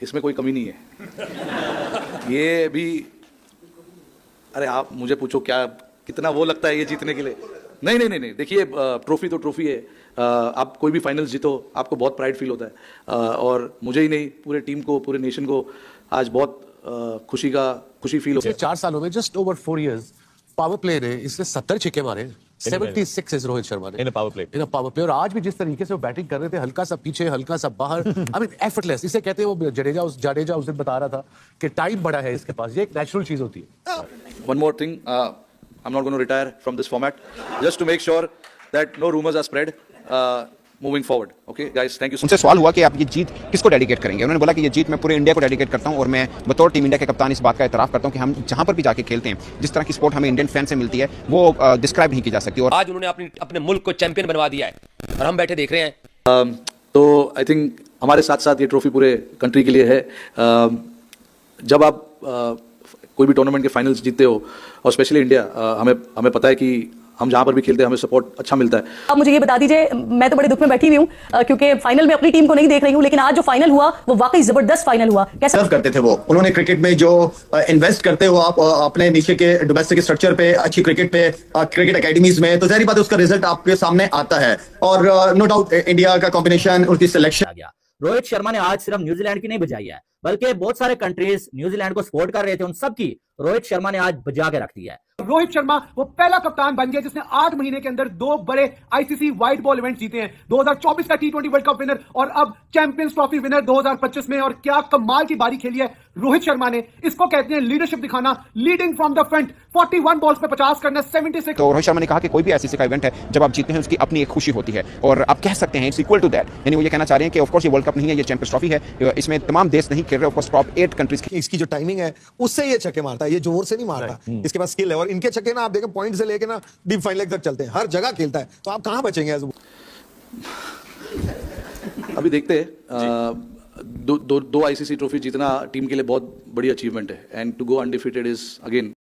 इसमें कोई कमी नहीं है। ये भी, अरे आप मुझे पूछो क्या कितना वो लगता है ये जीतने के लिए। नहीं नहीं नहीं नहीं, देखिए ट्रॉफी तो ट्रॉफी है। आप कोई भी फाइनल्स जीतो आपको बहुत प्राइड फील होता है, और मुझे ही नहीं पूरे टीम को, पूरे नेशन को आज बहुत खुशी फील होती है। 4 सालों में just over 4 years power play ने इसने 70 छक्के मारे। 76 रोहित शर्मा ने इन पावर प्ले। और आज भी जिस तरीके से वो बैटिंग कर रहे थे, हल्का सा पीछे हल्का सा बाहर, आई मीन एफर्टलेस। इसे कहते हैं, वो जाडेजा उस दिन बता रहा था कि टाइम बड़ा है इसके पास, ये एक नेचुरल चीज होती है। One more thing, I'm not going to retire from this format, just to make sure that no rumors are spread moving forward. Okay, guys, thank you so much. उनसे सवाल हुआ कि आप ये जीत किसको डेडिकेट करेंगे। उन्होंने बोला कि ये जीत मैं पूरे इंडिया को डेडिकेट करता हूं, और मैं बतौर टीम इंडिया के कप्तान इस बात का इतराफ़ करता हूं कि हम जहां पर भी जाके खेलते हैं, जिस तरह की सपोर्ट हमें इंडियन फैन से मिलती है, वो डिस्क्राइब नहीं की जा सकती। और आज उन्होंने अपने मुल्क को चैंपियन बनवा दिया है और हम बैठे देख रहे हैं। तो आई थिंक हमारे साथ साथ ये ट्रॉफी पूरे कंट्री के लिए है। जब आप कोई भी टूर्नामेंट के फाइनल्स जीतते हो, और स्पेशली इंडिया, हमें पता है कि हम जहां पर भी खेलते हैं हमें सपोर्ट अच्छा मिलता है। अब मुझे ये बता दीजिए, मैं तो बड़े दुख में बैठी हुई हूं क्योंकि फाइनल में अपनी टीम को नहीं देख रही हूं, लेकिन आज जो फाइनल हुआ वो वाकई जबरदस्त फाइनल हुआ। कैसे सर्व करते थे वो, उन्होंने क्रिकेट में जो इन्वेस्ट करते हो आप अपने नीचे के डोमेस्टिक स्ट्रक्चर पे, अच्छी क्रिकेट पे, क्रिकेट एकेडमीज में, तो जाहिर बात है उसका रिजल्ट आपके सामने आता है। और नो डाउट इंडिया का कॉम्बिनेशन, उनकी सिलेक्शन। रोहित शर्मा ने आज सिर्फ न्यूजीलैंड की नहीं बजाई है, बल्कि बहुत सारे कंट्रीज न्यूजीलैंड को सपोर्ट कर रहे थे, उन सब की रोहित शर्मा ने आज बजा के रख दिया है। रोहित शर्मा वो पहला कप्तान बन गया जिसने 8 महीने के अंदर 2 बड़े आईसीसी व्हाइट बॉल इवेंट जीते हैं, 2024 का T20 वर्ल्ड कप विनर और अब चैंपियंस ट्रॉफी विनर 2025 में। और क्या कमाल की बारी खेली है रोहित शर्मा ने। इसको कहते हैं लीडरशिप दिखाना, leading from the front, 41 balls पे 50 करना, 76। तो रोहित शर्मा ने कहा कि कोई भी आईसीसी का इवेंट है, जब आप जीतते हैं उसकी अपनी एक खुशी होती है, और आप कह सकते हैं इट्स इक्वल टू दैट। यानी वो ये कहना चाह रहे हैं कि ऑफ कोर्स ये वर्ल्ड कप नहीं है, ये चैंपियंस ट्रॉफी है, इसमें तमाम देश नहीं खेल रहे, ऑफ कोर्स टॉप 8 कंट्रीज की। इसकी जो टाइमिंग है उससे ये छक्के मारता है, ये जोर से नहीं मारता, इसके पास स्किल है। और इनके छक्के ना आप देखें पॉइंट से लेके ना डीप फाइनल तक चलते हैं, हर जगह खेलता है, तो आप कहां बचेंगे? अभी देखते हैं, दो आईसीसी ट्रॉफी जीतना टीम के लिए बहुत बड़ी अचीवमेंट है, and to go undefeated is again.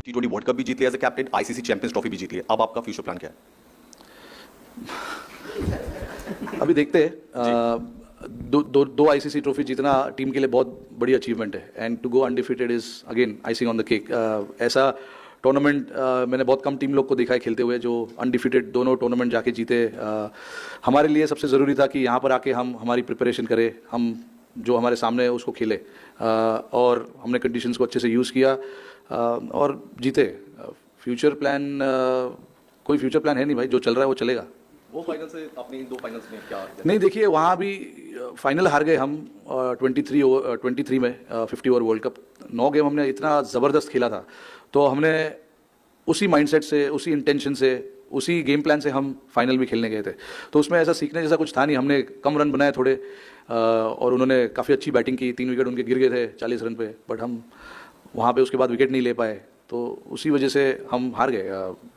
T20 world cup भी जीत लिया as a captain, ICC champions trophy भी जीत लिया, अब आपका फ्यूचर प्लान क्या है? अभी देखते हैं, दो आईसीसी ट्रॉफी जीतना टीम के लिए बहुत बड़ी अचीवमेंट है, and to go undefeated is again icing on the cake. ऐसा टूर्नामेंट मैंने बहुत कम टीम लोग को देखा है खेलते हुए जो अनडिफीटेड दोनों टूर्नामेंट जाके जीते। हमारे लिए सबसे ज़रूरी था कि यहाँ पर आके हम हमारी प्रिपरेशन करें, हम जो हमारे सामने है उसको खेले, और हमने कंडीशंस को अच्छे से यूज़ किया और जीते। फ्यूचर प्लान, कोई फ्यूचर प्लान है नहीं भाई, जो चल रहा है वो चलेगा। वो फाइनल से अपने इन 2 फाइनल्स में क्या नहीं, देखिए वहाँ भी फाइनल हार गए हम 23 में 50 ओवर वर्ल्ड कप। 9 गेम हमने इतना ज़बरदस्त खेला था, तो हमने उसी माइंडसेट से, उसी इंटेंशन से, उसी गेम प्लान से हम फाइनल भी खेलने गए थे। तो उसमें ऐसा सीखने जैसा कुछ था नहीं। हमने कम रन बनाए थोड़े, और उन्होंने काफ़ी अच्छी बैटिंग की, 3 विकेट उनके गिर गए थे 40 रन पे, बट हम वहाँ पे उसके बाद विकेट नहीं ले पाए, तो उसी वजह से हम हार गए।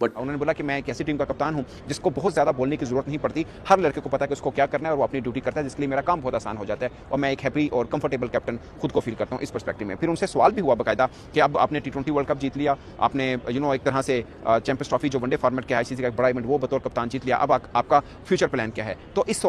बट उन्होंने बोला कि मैं एक ऐसी टीम का कप्तान हूं जिसको बहुत ज़्यादा बोलने की जरूरत नहीं पड़ती, हर लड़के को पता है कि उसको क्या करना है और वो अपनी ड्यूटी करता है, जिसके लिए मेरा काम बहुत आसान हो जाता है, और मैं एक हैप्पी और कंफर्टेबल कैप्टन खुद को फील करता हूं इस पर्सपेक्टिव में। फिर उनसे सवाल भी हुआ बाकायदा कि अब आपने T20 वर्ल्ड कप जीत लिया, आपने एक तरह से चैंपियंस ट्रॉफी जो वनडे फॉर्मेट के आईसीसी का एक बड़ा इवेंट वो बतौर कप्तान जीत लिया, अब आपका फ्यूचर प्लान क्या है? तो इस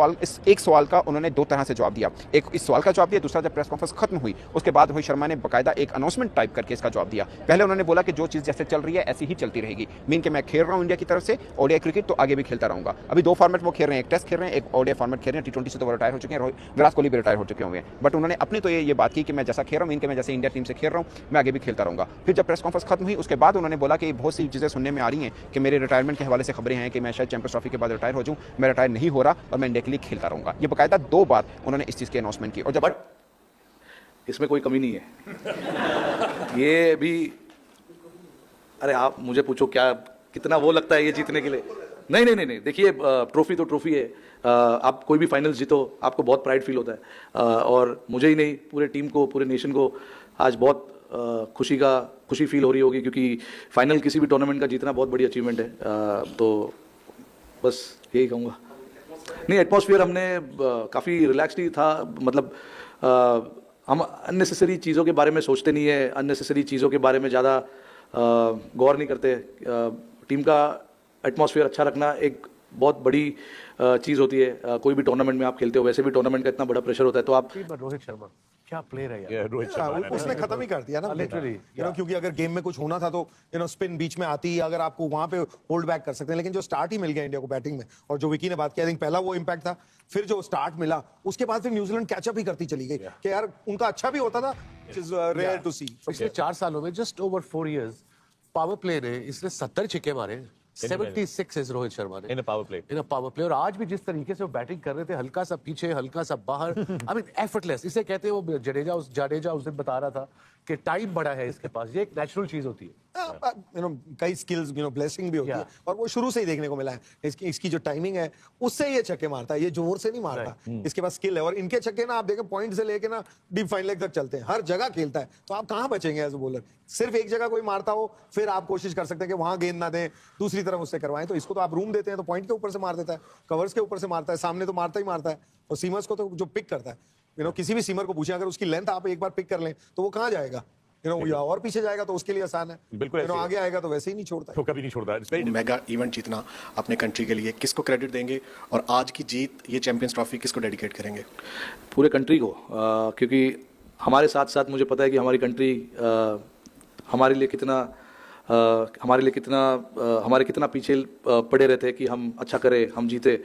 एक सवाल का उन्होंने 2 तरह से जवाब दिया। एक इस सवाल का जवाब दिया, दूसरा जब प्रेस कॉन्फ्रेंस खत्म हुई उसके बाद रोहित शर्मा ने बाकायदा एक अनाउंसमेंट टाइप करके इसका जवाब दिया। पहले उन्होंने बोला कि जो चीज़ जैसे चल रही है ऐसी ही चलती रहेगी, मीन के मैं खेल रहा हूं इंडिया की तरफ से ओडीआई क्रिकेट, तो आगे भी खेलता रहूंगा। अभी 2 फॉर्मेट वो खेल रहे हैं, एक टेस्ट खेल रहे हैं, एक ओडीआई फॉर्मेट खेल रहे हैं। T20 से तो वो रिटायर हो चुके हैं, विराट कोहली भी रिटायर हो चुके होंगे, बट उन्होंने अपनी तो ये बात की कि मैं जैसा खेल रहा हूं, मीन के मैं जैसे इंडिया टीम से खेल रहा हूं, मैं आगे भी खेलता रहूंगा। फिर जब प्रेस कॉन्फ्रेंस खत्म हुई उसके बाद उन्होंने बोला कि बहुत सी चीज़ें सुनने में आ रही हैं कि मेरे रिटायरमेंट के हवाले से खबरें हैं कि मैं शायद चैंपियंस ट्रॉफी के बाद रिटायर हो जाऊँ। मैं रिटायर नहीं हो रहा और मैं इंडिया के लिए खेलता रहूंगा। ये बाकायदा 2 बार उन्होंने इस चीज़ की अनाउंसमेंट की। और जब इसमें कोई कमी नहीं है। ये भी, अरे आप मुझे पूछो क्या कितना वो लगता है ये जीतने के लिए। नहीं नहीं नहीं नहीं, देखिए ट्रॉफी तो ट्रॉफी है। आप कोई भी फाइनल्स जीतो आपको बहुत प्राइड फील होता है, और मुझे ही नहीं पूरे टीम को, पूरे नेशन को आज बहुत खुशी फील हो रही होगी, क्योंकि फाइनल किसी भी टूर्नामेंट का जीतना बहुत बड़ी अचीवमेंट है। तो बस यही कहूँगा। नहीं, एटमॉस्फेयर हमने काफ़ी रिलैक्स्ड ही था, मतलब हम अननेसेसरी चीज़ों के बारे में सोचते नहीं है, अननेसेसरी चीज़ों के बारे में ज़्यादा गौर नहीं करते। टीम का एटमॉस्फेयर अच्छा रखना एक बहुत बड़ी चीज़ होती है। कोई भी टूर्नामेंट में आप खेलते हो, वैसे भी टूर्नामेंट का इतना बड़ा प्रेशर होता है, तो आप रोहित शर्मा क्या प्लेयर है यार रोहित शर्मा उसने खत्म ही कर दिया ना लिटरली, क्योंकि अगर गेम में कुछ होना था तो स्पिन बीच में आती, अगर आपको वहां पे होल्ड बैक कर सकते हैं, लेकिन जो स्टार्ट ही मिल गया इंडिया को बैटिंग में, और जो विकी ने बात की, आई थिंक पहला वो इंपैक्ट था, फिर जो स्टार्ट मिला उसके बाद फिर न्यूजीलैंड कैचअप ही करती चली गई कि यार उनका अच्छा भी होता था, व्हिच इज रेयर टू सी। पिछले 4 सालों में just over 4 years power play ने इसने 70 छक्के मारे, 76 रोहित शर्मा ने इन अ पावर प्ले। और आज भी जिस तरीके से वो बैटिंग कर रहे थे, हल्का सा पीछे हल्का सा बाहर, आई मीन एफर्टलेस, इसे कहते हैं वो जाडेजा उस दिन बता रहा था कि टाइम बड़ा है इसके पास, ये एक नेचुरल चीज होती है। कई स्किल्स ब्लेसिंग भी होती है, और वो शुरू से ही देखने को मिला है। इसकी जो टाइमिंग है उससे ये छक्के मारता है, ये जोर से नहीं मारता, इसके पास स्किल है। और इनके छक्के ना आप देखें पॉइंट से लेके ना डीप फाइन लेग तक चलते हैं, हर जगह खेलता है, तो आप कहां बचेंगे एज अ बॉलर। सिर्फ एक जगह कोई मारता हो फिर आप कोशिश कर सकते हैं कि वहां गेंद ना दें, दूसरी तरफ उससे करवाएं। तो इसको तो आप रूम देते हैं तो पॉइंट के ऊपर से मार देता है, कवर्स के ऊपर से मारता है, सामने तो मारता ही मारता है। और सीमर्स को तो जो पिक करता है, किसी भी सीमर को पूछें, अगर उसकी लेंथ आप एक बार पिक कर लें तो वो कहां जाएगा, या और पीछे जाएगा तो उसके लिए आसान है, बिल्कुल आगे आएगा तो वैसे ही नहीं छोड़ता, तो कभी नहीं छोड़ता। मेगा इवेंट जीतना अपने कंट्री के लिए किसको क्रेडिट देंगे, और आज की जीत ये चैंपियंस ट्रॉफी किसको डेडिकेट करेंगे? पूरे कंट्री को, क्योंकि हमारे साथ साथ मुझे पता है कि हमारी कंट्री हमारे कितना पीछे पड़े रहते हैं कि हम अच्छा करें, हम जीते।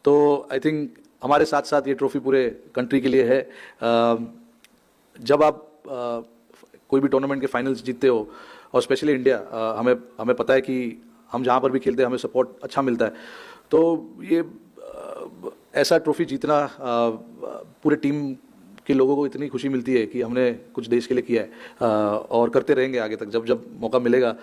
तो आई थिंक हमारे साथ साथ ये ट्रॉफी पूरे कंट्री के लिए है। जब आप कोई भी टूर्नामेंट के फाइनल्स जीतते हो, और स्पेशली इंडिया, हमें पता है कि हम जहाँ पर भी खेलते हैं हमें सपोर्ट अच्छा मिलता है। तो ये ऐसा ट्रॉफी जीतना, पूरे टीम के लोगों को इतनी खुशी मिलती है कि हमने कुछ देश के लिए किया है, और करते रहेंगे आगे तक। जब मौका मिलेगा,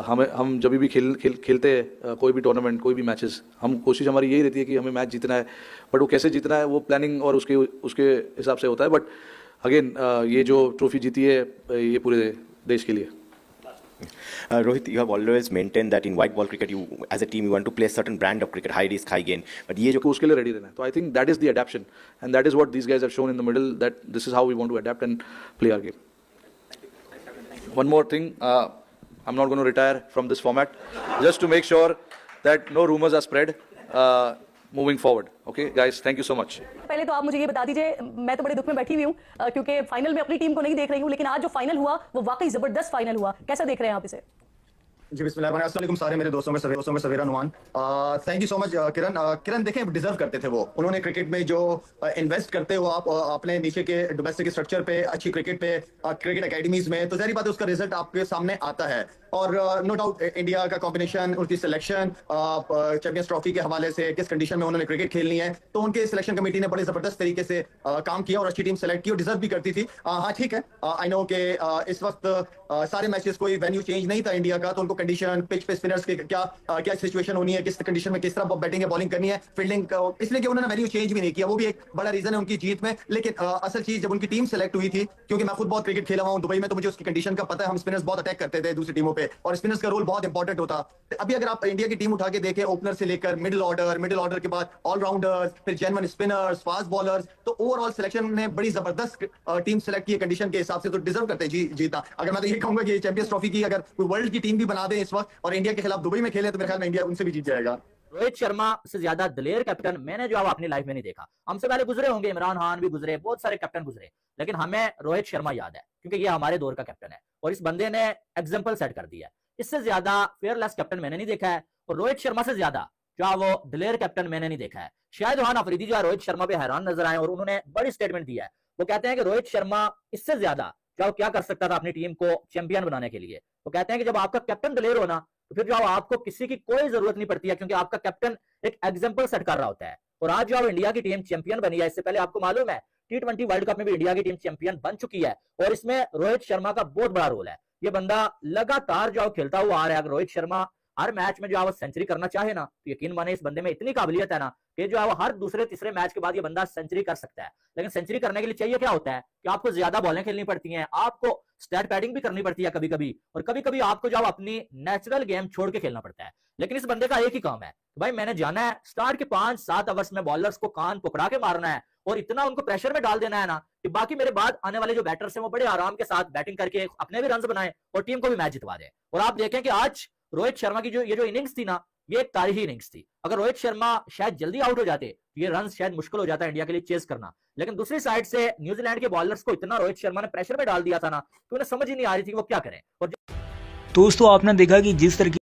हम जब भी खेलते हैं कोई भी टूर्नामेंट, कोई भी मैचेस, कोशिश हमारी यही रहती है कि हमें मैच जीतना है, बट वो कैसे जीतना है वो प्लानिंग और उसके हिसाब से होता है। बट अगेन, ये जो ट्रॉफी जीती है ये पूरे देश के लिए। Rohit, you have always maintained that in white ball cricket, you as a team you want to play a certain brand of cricket, high risk, high gain. But ये जो उसके लिए रेडी रहना है, तो I think that is the adaption, and that is what these guys have shown in the middle, that this is how we want to adapt and play our game. One more thing, I am not going to retire from this format, just to make sure that no rumours are spread moving forward. Okay guys, thank you so much. पहले तो आप मुझे ये बता दीजिए, मैं तो बड़े दुख में बैठी हुई हूँ क्योंकि फाइनल में अपनी टीम को नहीं देख रही हूँ, लेकिन आज जो फाइनल हुआ वो वाकई जबरदस्त फाइनल हुआ, कैसा देख रहे हैं आप इसे? जी बिस्मिल्लाह, अस्सलाम वालेकुम सारे मेरे दोस्तों में सवेरा नुमान। Thank you so much Kiran देखें डिजर्व करते थे वो, उन्होंने क्रिकेट में जो इन्वेस्ट करते हो आप अपने नीचे के डोमेस्टिक स्ट्रक्चर पे, अच्छी क्रिकेट पे, क्रिकेट एकेडमीज में, तो जाहिर बात है उसका रिजल्ट आपके सामने आता है। और नो डाउट इंडिया का कॉम्बिनेशन, उनकी सिलेक्शन चैंपियंस ट्रॉफी के हवाले से, किस कंडीशन में उन्होंने क्रिकेट खेलनी है, तो उनके सिलेक्शन कमेटी ने बड़े जबरदस्त तरीके से काम किया और अच्छी टीम सेलेक्ट की और डिजर्व भी करती थी। हाँ ठीक है, आई नो कि इस वक्त सारे मैचेस कोई वेन्यू चेंज नहीं था इंडिया का, तो उनको कंडीशन, पिच पे स्पिनर्स की क्या सिचुएशन होनी है, किस कंडीशन में किस तरह बैटिंग है, बॉलिंग करनी है, फील्डिंग, इसलिए कि उन्होंने वेन्यू चेंज भी नहीं किया, वो भी एक बड़ा रीजन है उनकी जीत में। लेकिन असल चीज जब उनकी टीम सेलेक्ट हुई थी, क्योंकि मैं खुद बहुत क्रिकेट खेला हुआ हूं दुबई में, तो मुझे उसकी कंडीशन का पता है। हम स्पिनर्स बहुत अटैक करते थे दूसरी टीमों पे, और स्पिनर्स का रोल बहुत इंपॉर्टेंट होता। अभी अगर आप इंडिया की टीम उठा के देखें, ओपनर से लेकर मिडिल ऑर्डर के बाद ऑलराउंडर्स, फिर जेन्युइन स्पिनर्स, फास्ट बॉलर्स, तो ओवरऑल सिलेक्शन ने बड़ी जबरदस्त टीम सेलेक्ट की कंडीशन के हिसाब से, तो डिजर्व करते जीतना। अगर मैं तो ये कहूंगा कि चैंपियंस ट्रॉफी की अगर कोई वर्ल्ड की टीम भी बना दे इस वक्त और इंडिया के खिलाफ दुबई में खेले, तो मेरे ख्याल में इंडिया उनसे भी जीत जाएगा। रोहित शर्मा से ज्यादा दलेर कैप्टन मैंने जो अपनी लाइफ में नहीं देखा। हमसे पहले गुजरे होंगे, इमरान खान भी गुजरे, बहुत सारे कैप्टन गुजरे, लेकिन हमें रोहित शर्मा याद है क्योंकि ये हमारे दौर का कैप्टन है और इस बंदे ने एग्जाम्पल सेट कर दिया है। इससे ज्यादा फेयरलेस कैप्टन मैंने नहीं देखा है, और रोहित शर्मा से ज्यादा जो वो दलेर कैप्टन मैंने नहीं देखा है। शायद खान अफरीदी जो है रोहित शर्मा पे हैरान नजर आए और उन्होंने बड़ी स्टेटमेंट दिया है। वो कहते हैं कि रोहित शर्मा इससे ज्यादा जो क्या कर सकता था अपनी टीम को चैंपियन बनाने के लिए। वो कहते हैं कि जब आपका कैप्टन दलेर हो ना, तो फिर जो आपको किसी की कोई जरूरत नहीं पड़ती है, क्योंकि आपका कैप्टन एक एग्जाम्पल सेट कर रहा होता है। और आज जो इंडिया की टीम चैंपियन बनी है, इससे पहले आपको मालूम है T20 वर्ल्ड कप में भी इंडिया की टीम चैंपियन बन चुकी है, और इसमें रोहित शर्मा का बहुत बड़ा रोल है। ये बंदा लगातार जो खेलता हुआ आ रहा है। रोहित शर्मा हर मैच में जो है वो सेंचुरी करना चाहे ना, तो यकीन माने इस बंदे में इतनी काबिलियत है ना कि जो है वो हर दूसरे तीसरे मैच के बाद ये बंदा सेंचुरी कर सकता है। लेकिन सेंचुरी करने के लिए चाहिए क्या होता है कि आपको ज्यादा बॉलें खेलनी पड़ती हैं, आपको स्टैट पैडिंग भी करनी पड़ती है कभी कभी, और कभी कभी आपको जो अपनी नेचुरल गेम छोड़ के खेलना पड़ता है। लेकिन इस बंदे का एक ही काम है, भाई मैंने जाना है स्टार्ट के 5-7 ओवर्स में बॉलर्स को कान पकड़ा के मारना है और इतना उनको प्रेशर में डाल देना है ना कि बाकी मेरे बाद आने वाले जो बैटर्स हैं वो बड़े आराम के साथ बैटिंग करके अपने भी रन बनाए और टीम को भी मैच जितवा दे। और आप देखें कि आज रोहित शर्मा की जो ये जो इनिंग्स थी ना, ये एक तारीखी इनिंग्स थी। अगर रोहित शर्मा शायद जल्दी आउट हो जाते तो ये रन शायद मुश्किल हो जाता इंडिया के लिए चेस करना। लेकिन दूसरी साइड से न्यूजीलैंड के बॉलर्स को इतना रोहित शर्मा ने प्रेशर में डाल दिया था ना कि उन्हें समझ ही नहीं आ रही थी कि वो क्या करें। और दोस्तों आपने देखा कि जिस तरह